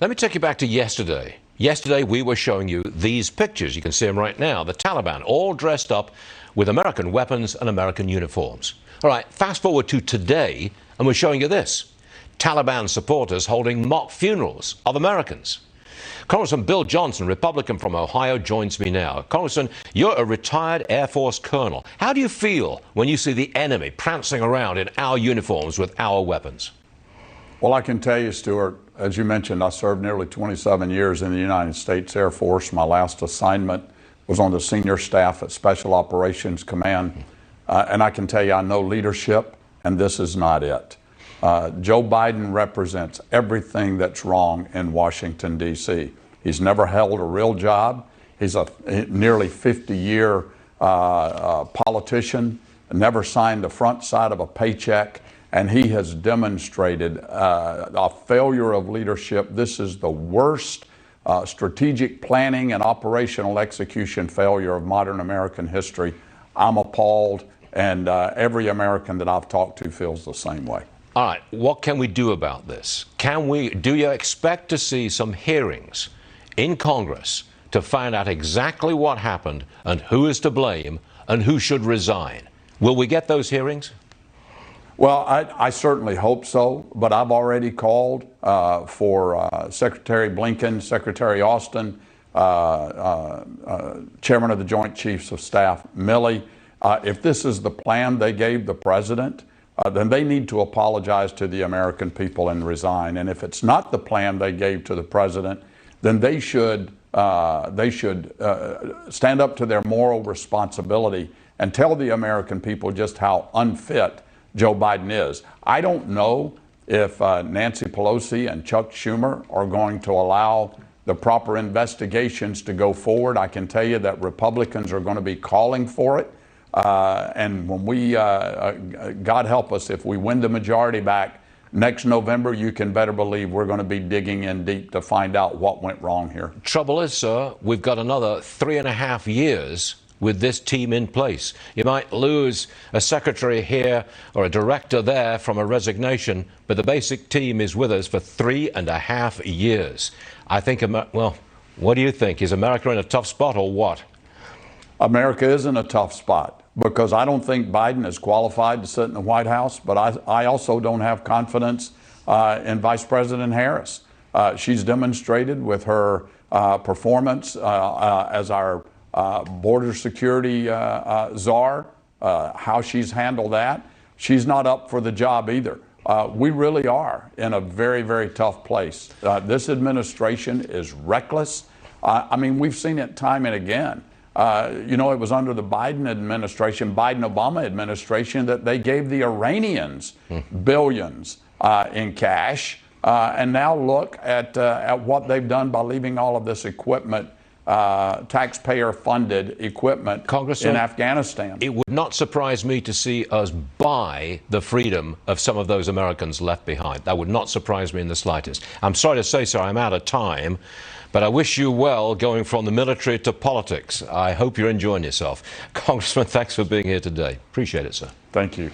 Let me take you back to yesterday. Yesterday, we were showing you these pictures. You can see them right now. The Taliban, all dressed up with American weapons and American uniforms. All right, fast forward to today, and we're showing you this. Taliban supporters holding mock funerals of Americans. Congressman Bill Johnson, Republican from Ohio, joins me now. Congressman, you're a retired Air Force colonel. How do you feel when you see the enemy prancing around in our uniforms with our weapons? Well, I can tell you, Stuart, as you mentioned, I served nearly 27 years in the United States Air Force. My last assignment was on the senior staff at Special Operations Command. And I can tell you, I know leadership, and this is not it. Joe Biden represents everything that's wrong in Washington, D.C. He's never held a real job. He's a nearly 50-year politician, never signed the front side of a paycheck. And he has demonstrated a failure of leadership. This is the worst strategic planning and operational execution failure of modern American history. I'm appalled, and every American that I've talked to feels the same way. All right, what can we do about this? Do you expect to see some hearings in Congress to find out exactly what happened and who is to blame and who should resign? Will we get those hearings? Well, I certainly hope so, but I've already called for Secretary Blinken, Secretary Austin, Chairman of the Joint Chiefs of Staff, Milley. If this is the plan they gave the president, then they need to apologize to the American people and resign. And if it's not the plan they gave to the president, then they should stand up to their moral responsibility and tell the American people just how unfit Joe Biden is. I don't know if Nancy Pelosi and Chuck Schumer are going to allow the proper investigations to go forward. I can tell you that Republicans are going to be calling for it. And when we, God help us, if we win the majority back next November, you can better believe we're going to be digging in deep to find out what went wrong here. Trouble is, sir, we've got another 3.5 years with this team in place. You might lose a secretary here or a director there from a resignation, but the basic team is with us for 3.5 years. I think, well, what do you think? Is America in a tough spot or what? America is in a tough spot because I don't think Biden is qualified to sit in the White House, but I also don't have confidence in Vice President Harris. She's demonstrated with her performance as our border security czar, how she's handled that. She's not up for the job either. We really are in a very, very tough place. This administration is reckless. I mean, we've seen it time and again. You know, it was under the Biden administration, Biden-Obama administration, that they gave the Iranians billions in cash. And now look at what they've done by leaving all of this equipment, taxpayer-funded equipment in Afghanistan. It would not surprise me to see us buy the freedom of some of those Americans left behind. That would not surprise me in the slightest. I'm sorry to say, sir, I'm out of time, but I wish you well going from the military to politics. I hope you're enjoying yourself. Congressman, thanks for being here today. Appreciate it, sir. Thank you.